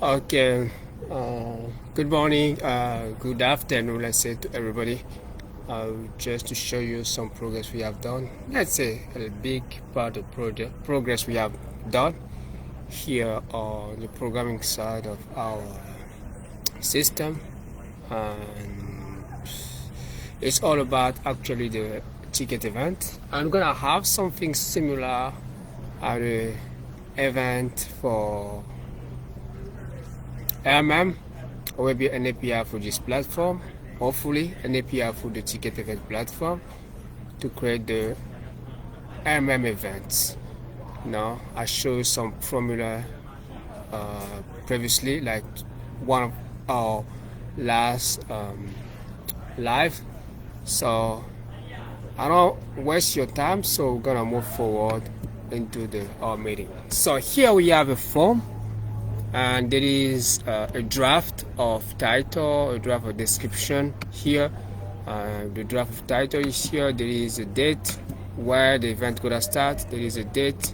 Okay, good morning, good afternoon, let's say to everybody. Just to show you some progress we have done. Let's say a big part of progress we have done here on the programming side of our system. And it's all about actually the ticket event. I'm gonna have something similar at the event for or maybe an API for this platform, hopefully an API for the ticket event platform to create the events. Now I showed some formula previously, like one of our last live. So I don't waste your time, so we're gonna move forward into our meeting. So here we have a form, and there is a draft of title, a draft of description here. The draft of title is here. There is a date where the event gonna start. There is a date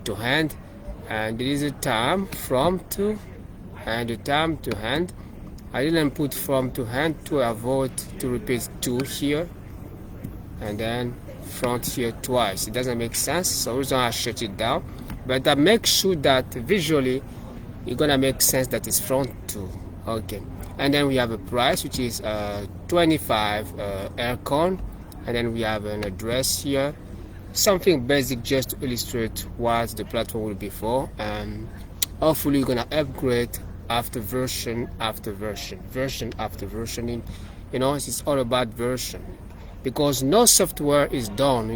to end, and there is a time from to and the time to end. I didn't put from to end to avoid to repeat to here and then front here twice. It doesn't make sense, so we're gonna shut it down. But I make sure that visually it's gonna make sense that it's front to. Okay, and then we have a price which is 25 aircon, and then we have an address here, something basic just to illustrate what the platform will be for. And hopefully you're gonna upgrade after version after version after versioning. It's all about version, because no software is done.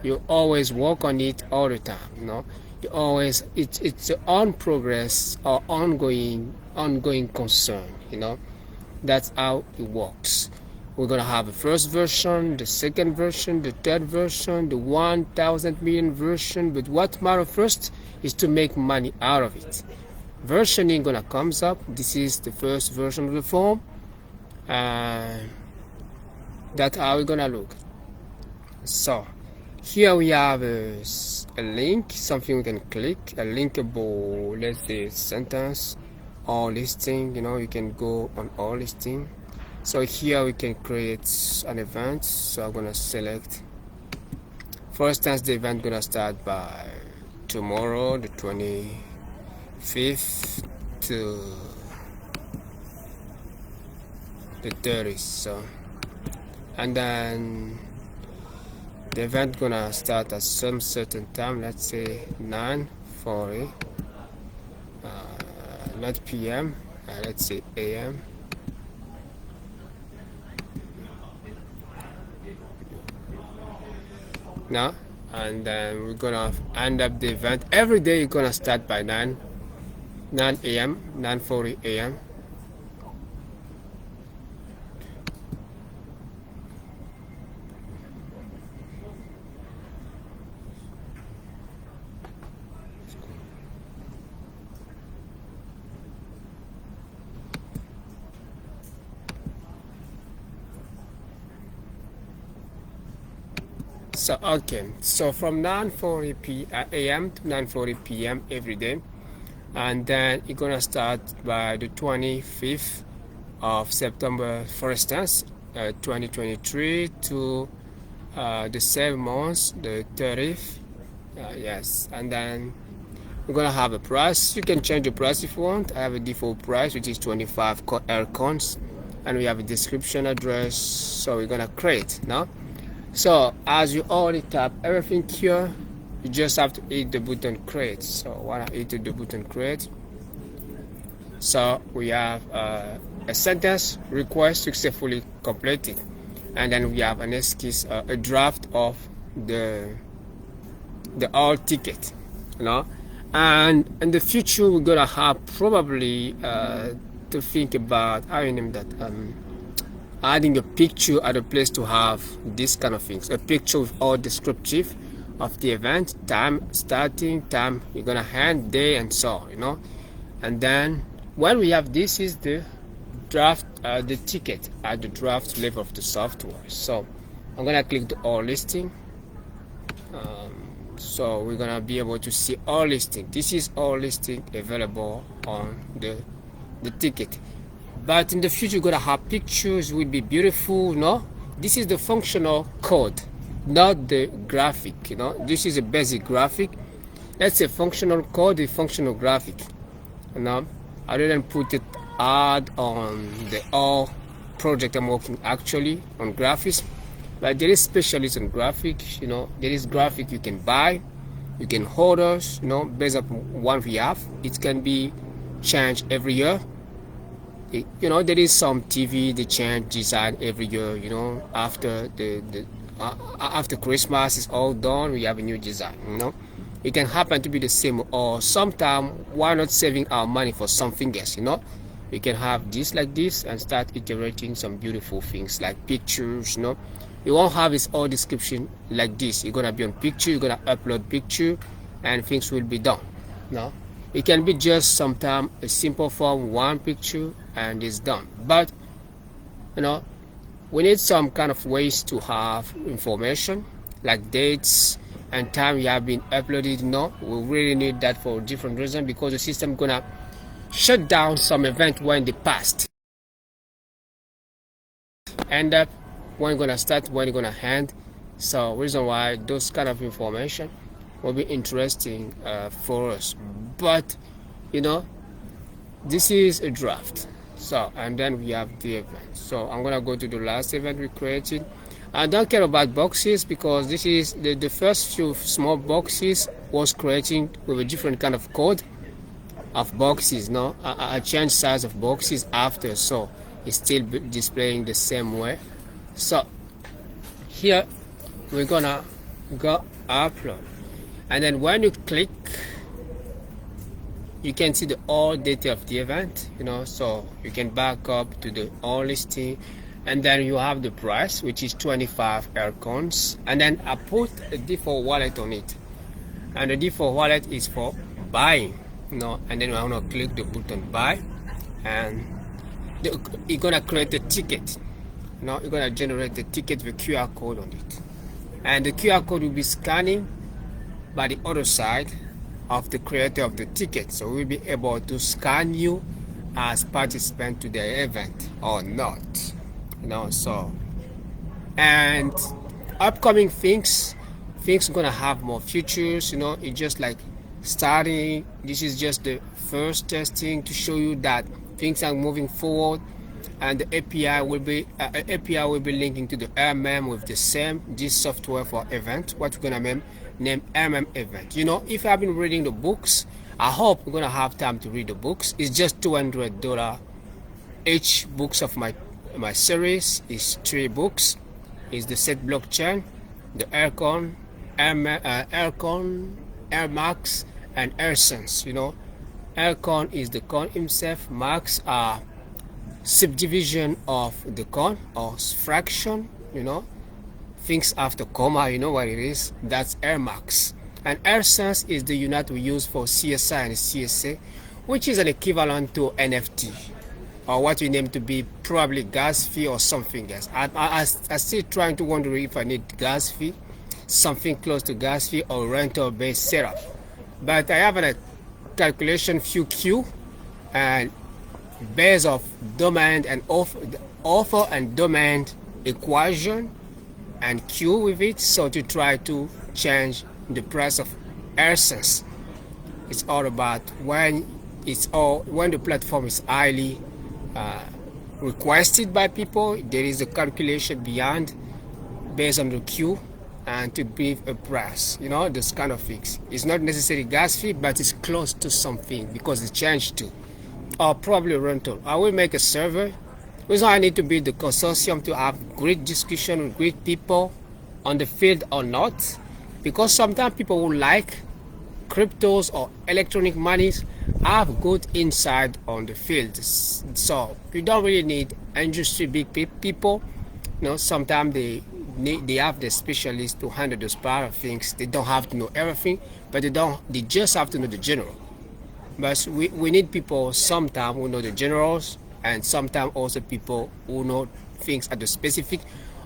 You always work on it all the time. You always it's on progress or ongoing concern. That's how it works. We're gonna have the first version, the second version, the third version, the 1,000 million version, but what matters first is to make money out of it. Versioning gonna comes up. This is the first version of the form, and that's how it's gonna look. So here we have a link, something we can click, a linkable, let's say, sentence or listing. You can go on all listing. So here we can create an event. So I'm gonna select, for instance, the event gonna start by tomorrow, the 25th to the 30th. So, and then the event gonna start at some certain time, let's say 9:40, not PM, let's say AM. Now, and then we're gonna end up the event. Every day you're gonna start by 9 AM, 9:40 AM. So okay, so from 9:40 AM to 9:40 PM every day, and then you're gonna start by the 25th of September, for instance, 2023 to the 7 months, the 30th. Yes, and then we're gonna have a price. You can change the price if you want. I have a default price which is 25 aircons, and we have a description, address. So we're gonna create now. So as you already tap everything here, you just have to hit the button create. So when I hit the button create, so we have a sentence request successfully completed, and then we have an esquisse, a draft of the AirTicket. And in the future we're gonna have probably to think about how you name that, adding a picture at a place to have this kind of things, a picture with all descriptive of the event, time starting, time you're gonna end, day, and so and then when we have this is the draft, the ticket at the draft level of the software. So I'm gonna click the all listing. So we're gonna be able to see all listing. This is all listing available on the the ticket. But in the future, you're gonna have pictures, will be beautiful. No, this is the functional code, not the graphic. This is a basic graphic. Let's say functional code is functional graphic. I didn't put it hard on the all project I'm working actually on graphics, but there is specialists on graphics. There is graphic you can buy, you can order. Based on one we have, it can be changed every year. There is some TV they change design every year. After after Christmas is all done, we have a new design. It can happen to be the same, or sometimes why not saving our money for something else? We can have this like this and start iterating some beautiful things like pictures. You won't have its all description like this. You're gonna be on picture, you're gonna upload picture, and things will be done. It can be just sometimes a simple form, one picture, and it's done. But we need some kind of ways to have information like dates and time you have been uploaded. We really need that for different reasons, because the system gonna shut down some event when they passed, and when gonna start, when gonna end. So reason why those kind of information will be interesting for us. But this is a draft. So, and then we have the event. So I'm gonna go to the last event we created. I don't care about boxes, because this is the first few small boxes was creating with a different kind of code of boxes. I changed size of boxes after, so it's still displaying the same way. So here we're gonna go upload, and then when you click, you can see the all data of the event. So you can back up to the all listing, and then you have the price, which is 25 aircons, and then I put a default wallet on it, and the default wallet is for buying. And then I'm gonna click the button buy, and you're gonna create a ticket. You're gonna generate the ticket with QR code on it, and the QR code will be scanning by the other side of the creator of the ticket, so we'll be able to scan you as participant to the event or not. So, and upcoming things gonna have more features. It's just like starting. This is just the first testing to show you that things are moving forward, and the API will be linking to the RMM with the same this software for event. What we're gonna name RMM event. If you have been reading the books, I hope you're gonna have time to read the books. It's just $200 each. Books of my series is 3 books. Is the set blockchain, the Aircon, Air Max, and AirSense. Aircon is the coin himself. Max are subdivision of the coin or fraction. Things after comma, what it is. That's Air Max. And AirSense is the unit we use for CSI and CSA, which is an equivalent to NFT, or what we name to be probably gas fee or something else. I still trying to wonder if I need gas fee, something close to gas fee, or rental based setup. But I have a calculation few Q, and based of demand and offer and demand equation and Q with it, so to try to change the price of AirSense. It's all about when the platform is highly requested by people, there is a calculation beyond based on the Q, and to give a price. This kind of things. It's not necessarily gas fee, but it's close to something because it's changed to, or probably rental. I will make a survey. Reason I need to build the consortium to have great discussion with great people on the field or not, because sometimes people who like cryptos or electronic monies have good insight on the field. So you don't really need industry big people. Sometimes they have the specialists to handle those part of things. They don't have to know everything, but they just have to know the general. But we need people sometimes who know the generals, and sometimes also people who know things at the specific,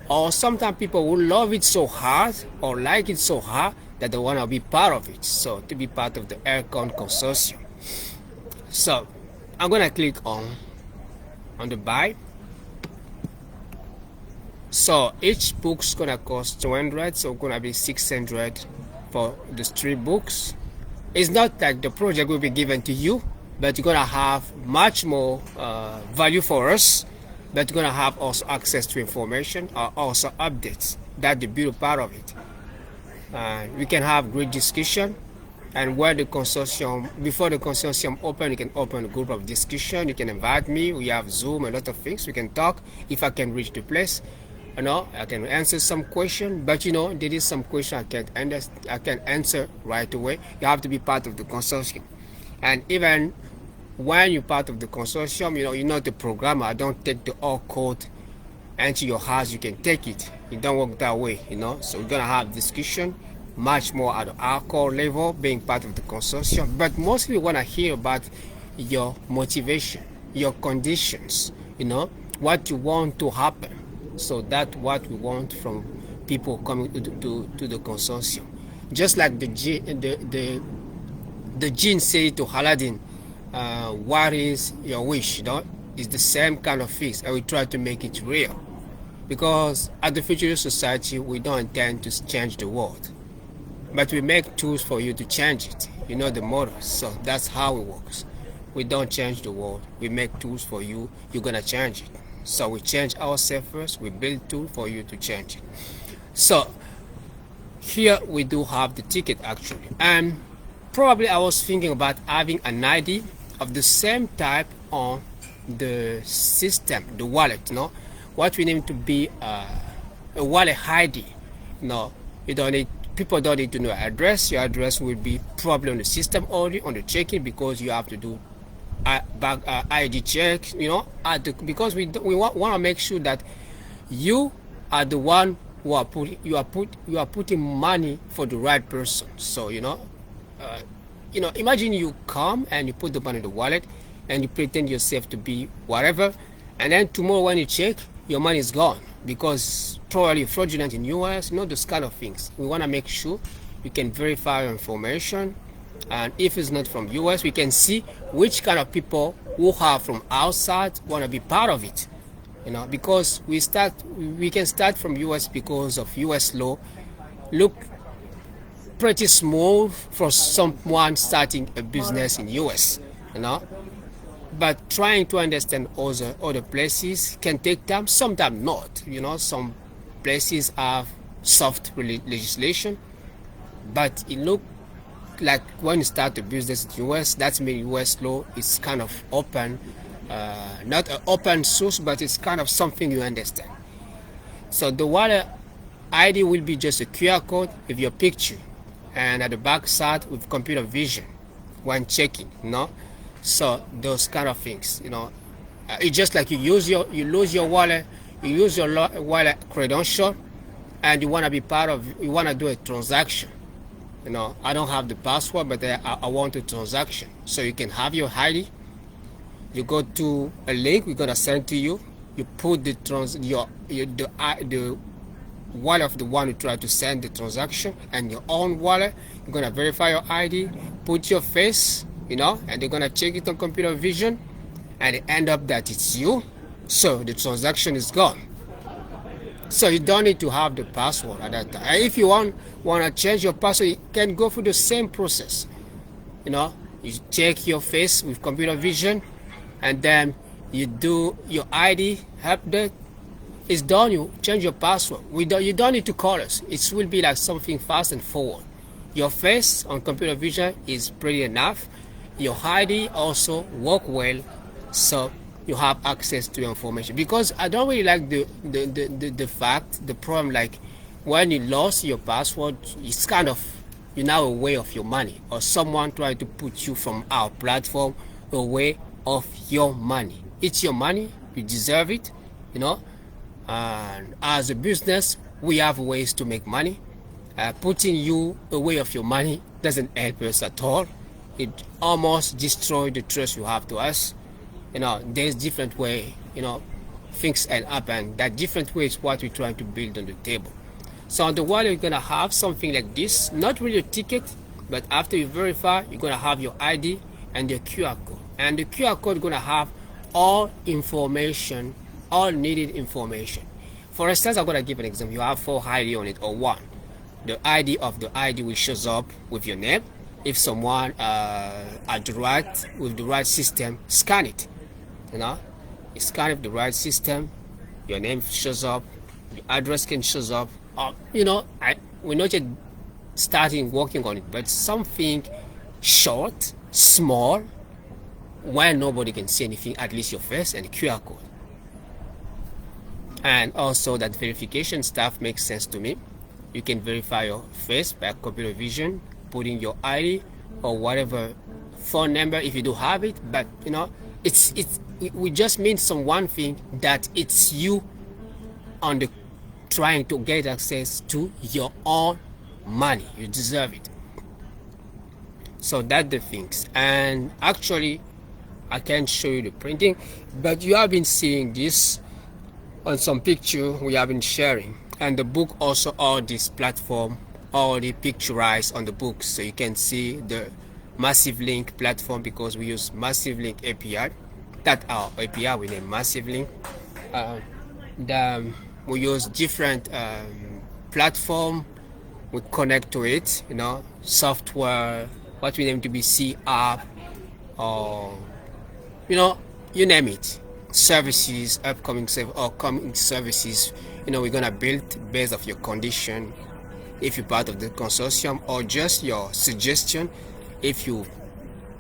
or sometimes people who love it so hard or like it so hard that they want to be part of it. So to be part of the Aircon consortium. So I'm gonna click on the buy. So each book's gonna cost 200, so gonna be 600 for the 3 books. It's not like the project will be given to you, but you're gonna have much more value for us. But you're gonna have also access to information or also updates. That's the beautiful part of it. We can have great discussion, and where the consortium, before the consortium open, you can open a group of discussion. You can invite me. We have Zoom, a lot of things. We can talk. If I can reach the place, I can answer some question, but there is some question I can answer right away. You have to be part of the consortium, and even when you're part of the consortium, you're not the programmer. I don't take the all code into your house. You can take it. It don't work that way, So we're gonna have discussion, much more at the hardcore level, being part of the consortium. But mostly we wanna hear about your motivation, your conditions, what you want to happen. So that's what we want from people coming to the consortium. Just like the jinn said to Aladdin, what is your wish? It's the same kind of thing, and we try to make it real. Because at the Futurist Society, we don't intend to change the world, but we make tools for you to change it. The model. So that's how it works. We don't change the world. We make tools for you. You're gonna change it. So we change ourselves first. We build tool for you to change it. So here we do have the ticket actually, and probably I was thinking about having an ID of the same type on the system, the wallet. What we need to be a wallet ID. You don't need. People don't need to know your address. Your address will be probably on the system already on the check-in, because you have to do ID check, because we want to make sure that you are the one who are putting money for the right person. So imagine you come and you put the money in the wallet and you pretend yourself to be whatever, and then tomorrow when you check, your money is gone because probably fraudulent in US. Those kind of things. We want to make sure you can verify your information. And if it's not from US, we can see which kind of people who are from outside want to be part of it. Because we can start from US because of US law. Look pretty small for someone starting a business in US, But trying to understand other places can take time, sometimes not. Some places have soft legislation, but it looks like when you start a business in the US, that's mean US law is kind of open, not an open source, but it's kind of something you understand. So the wallet ID will be just a QR code with your picture, and at the back side with computer vision when checking, So those kind of things, it's just like you lose your wallet, you use your wallet credential, and you want to be part of. You want to do a transaction. I don't have the password, but I want a transaction. So you can have your ID. You go to a link we're gonna send to you. You put the wallet of the one who tried to send the transaction, and your own wallet. You're gonna verify your ID, put your face, and they're gonna check it on computer vision, and it end up that it's you. So the transaction is gone. So you don't need to have the password at that time. And if you want to change your password, you can go through the same process. You check your face with computer vision, and then you do your ID update. It's done. You change your password. You don't need to call us. It will be like something fast and forward. Your face on computer vision is pretty enough. Your ID also work well, so you have access to your information. Because I don't really like the problem, like when you lost your password, it's kind of a way of your money, or someone trying to put you from our platform away of your money. It's your money, you deserve it, and as a business we have ways to make money. Putting you away of your money doesn't help us at all. It almost destroys the trust you have to us. There's different way, things end up, and that different way is what we're trying to build on the table. So on the wallet, you're gonna have something like this, not really a ticket, but after you verify, you're gonna have your ID and your QR code. and the QR code gonna have all information, all needed information. For instance, I'm gonna give an example. You have 4 ID on it, or one. The ID of the ID will shows up with your name. If someone at the right with the right system, scan it. You know, you scan it with the right system, your name shows up, your address can shows up. We're not yet starting working on it, but something short, small, where nobody can see anything, at least your face and the QR code. And also that verification stuff makes sense to me. You can verify your face by computer vision, putting your ID or whatever phone number if you do have it. But we just mean one thing, that it's you on the trying to get access to your own money. You deserve it. So that's the things. And actually, I can't show you the printing, but you have been seeing this on some picture we have been sharing. And the book also, all this platform already picturized on the book, so you can see the Massive Link platform, because we use Massive Link API. That our API we name Massive Link. We use different platform. We connect to it, software, what we name to be C app, or you name it, services, upcoming or coming services. We're gonna build based of your condition, if you're part of the consortium, or just your suggestion. If you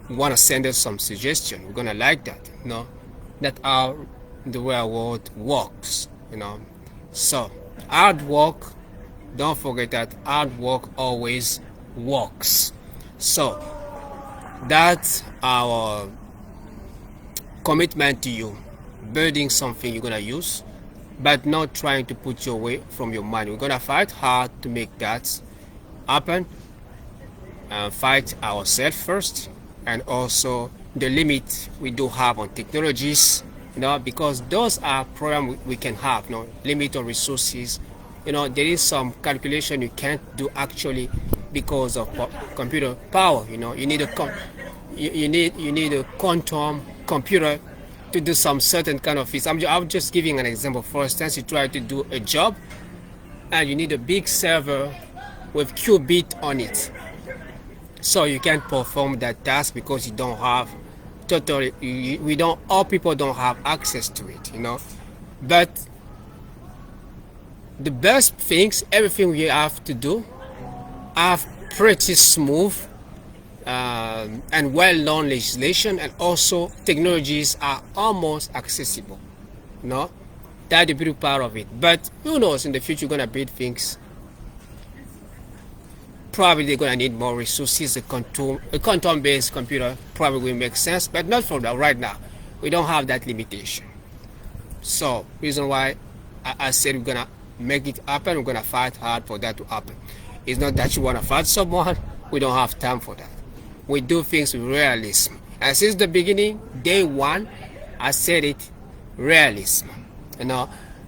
want to send us some suggestion, we're gonna like that. That's how the world works. So hard work, don't forget that hard work always works. So that's our commitment to you, building something you're gonna use, but not trying to put you away from your money. We're gonna fight hard to make that happen, and fight ourselves first, and also the limit we do have on technologies, because those are programs we can have, limit on resources. There is some calculation you can't do actually because of computer power. You need a quantum computer to do some certain kind of things. I'm just giving an example. For instance, you try to do a job and you need a big server with qubit on it, so you can't perform that task because you don't have all people don't have access to it. But the best things, everything we have to do are pretty smooth and well-known legislation, and also technologies are almost accessible. That's the beautiful part of it. But who knows, in the future, you're gonna build things. Probably they're gonna need more resources. A quantum-based computer probably will make sense, but not for that right now. We don't have that limitation. So reason why I said we're gonna make it happen. We're gonna fight hard for that to happen. It's not that you wanna fight someone. We don't have time for that. We do things with realism. And since the beginning, day one, I said it, realism.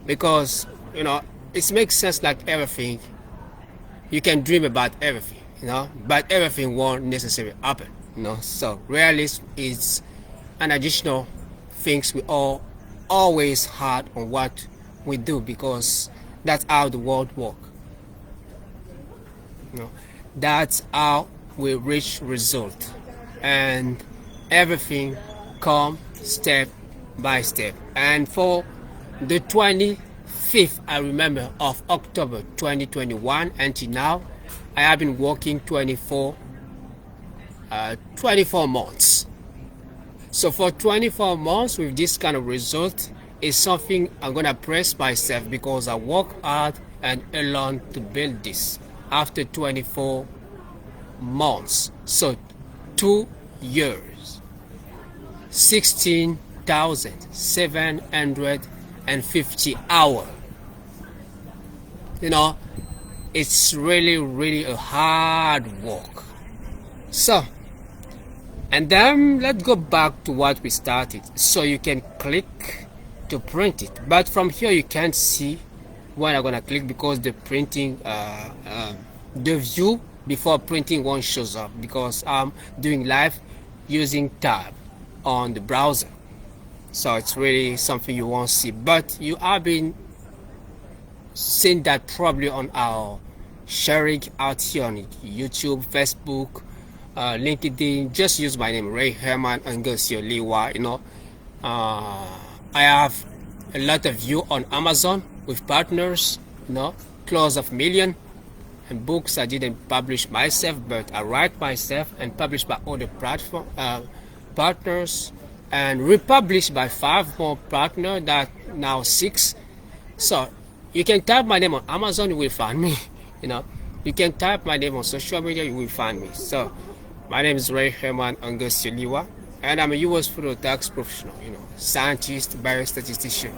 Because it makes sense. Like everything, you can dream about everything, but everything won't necessarily happen. So realism is an additional things we all always hard on what we do, because that's how the world works. That's how we reach result, and everything come step by step. And for the 25th, I remember, of October 2021 until now, I have been working 24 months. So for 24 months with this kind of result is something I'm gonna praise myself, because I work hard and alone to build this after 24 months. So 2 years, 16,750 hours. It's really a hard work. So, and then let's go back to what we started. So you can click to print it, but from here you can't see what I'm gonna click, because the printing the view before printing one shows up, because I'm doing live using tab. on the browser. So it's really something you won't see, but you have been seeing that probably on our sharing out here on YouTube, Facebook, LinkedIn. Just use my name, Ray Herman Angosio Liwa. I have a lot of view on Amazon with partners, close of million, and books I didn't publish myself, but I write myself and publish by other platform partners, and republished by 5 more partners, that now 6. So you can type my name on Amazon, you will find me. You can type my name on social media, you will find me. So my name is Ray Herman Angosio Liwa, and I'm a US federal tax professional, scientist, biostatistician.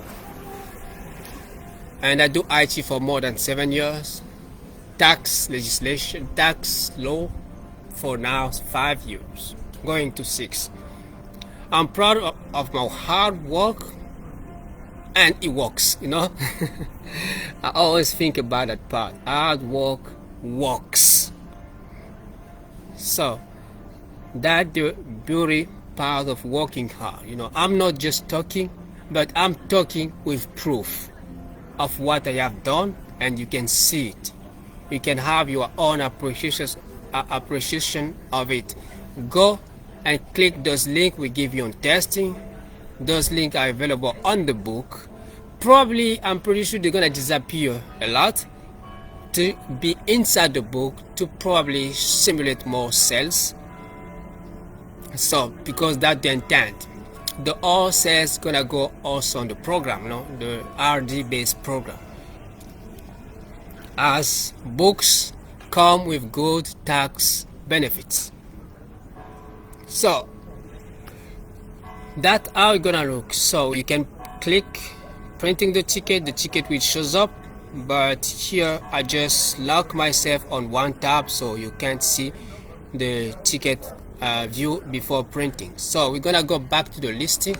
And I do IT for more than 7 years. Tax legislation, tax law for now 5 years, going to 6. I'm proud of my hard work, and it works, I always think about that part. Hard work works. So that's the beauty part of working hard. I'm not just talking, but I'm talking with proof of what I have done, and you can see it. You can have your own appreciation of it. Go and click those links we give you on testing. Those links are available on the book. Probably, I'm pretty sure they're gonna disappear a lot to be inside the book to probably simulate more sales. So because that's the intent. The all sales gonna go also on the program, the RD based program. As books come with good tax benefits. So that's how it's gonna look. So you can click printing the ticket will shows up, but here I just lock myself on one tab so you can't see the ticket view before printing. So we're gonna go back to the listing.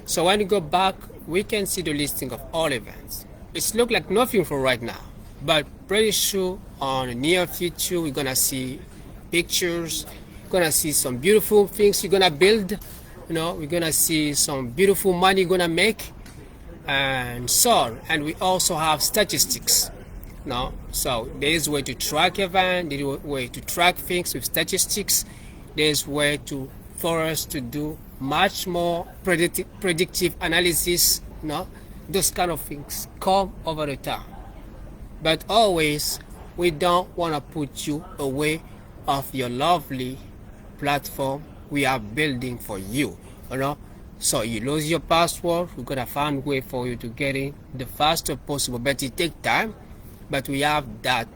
So when you go back, we can see the listing of all events. It's look like nothing for right now, but pretty sure on the near future we're gonna see pictures, we're gonna see some beautiful things you're gonna build, we're gonna see some beautiful money you're gonna make, and so. And we also have statistics. So there's a way to track event, there's a way to track things with statistics, there's a way for us to do much more predictive analysis. Those kind of things come over the time. But always, we don't want to put you away of your lovely platform we are building for you. So you lose your password, we're gonna find a way for you to get in the faster possible. But it takes time. But we have that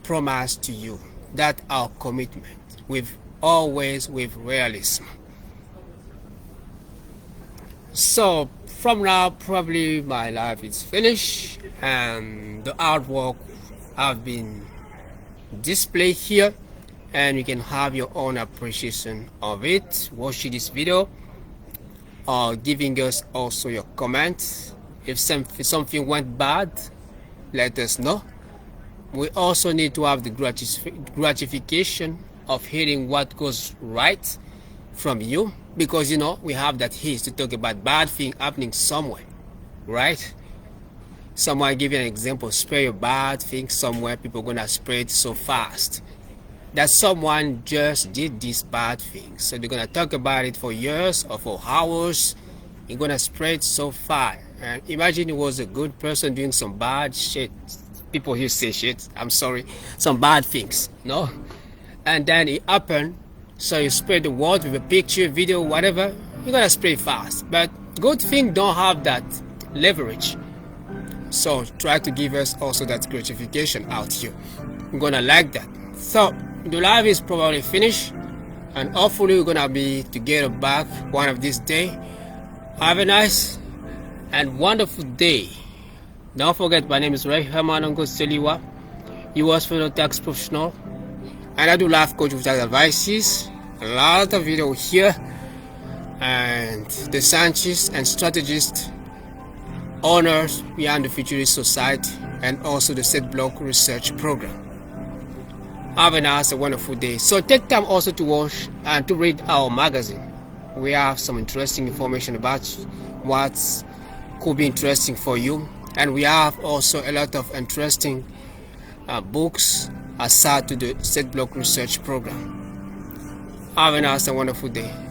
promise to you, that our commitment, always with realism. So from now, probably my life is finished, and the artwork have been displayed here, and you can have your own appreciation of it. Watching this video, or giving us also your comments. If something went bad, let us know. We also need to have the gratification of hearing what goes right from you, because we have that haste to talk about bad thing happening somewhere, right? Someone give you an example, spray a bad thing somewhere, people gonna spread so fast that someone just did this bad thing, so they're gonna talk about it for years or for hours. You're gonna spread so far. And imagine it was a good person doing some bad shit. People here say shit, I'm sorry, some bad things, and then it happened. So you spread the word with a picture, video, whatever, you're gonna spread fast. But good thing don't have that leverage. So try to give us also that gratification out here. We're gonna like that. So the live is probably finished, and hopefully we're gonna be together back one of these days. Have a nice and wonderful day. Don't forget, my name is Ray Herman Angosio Liwa, US federal tax professional, and I do life coach with tax advices. A lot of video here, and the scientists and strategists, owners behind the Futurist Society, and also the Set Block Research Program. Have a nice and wonderful day. So take time also to watch and to read our magazine. we have some interesting information about what could be interesting for you, and we have also a lot of interesting books aside to the state block research program. Have a nice and wonderful day.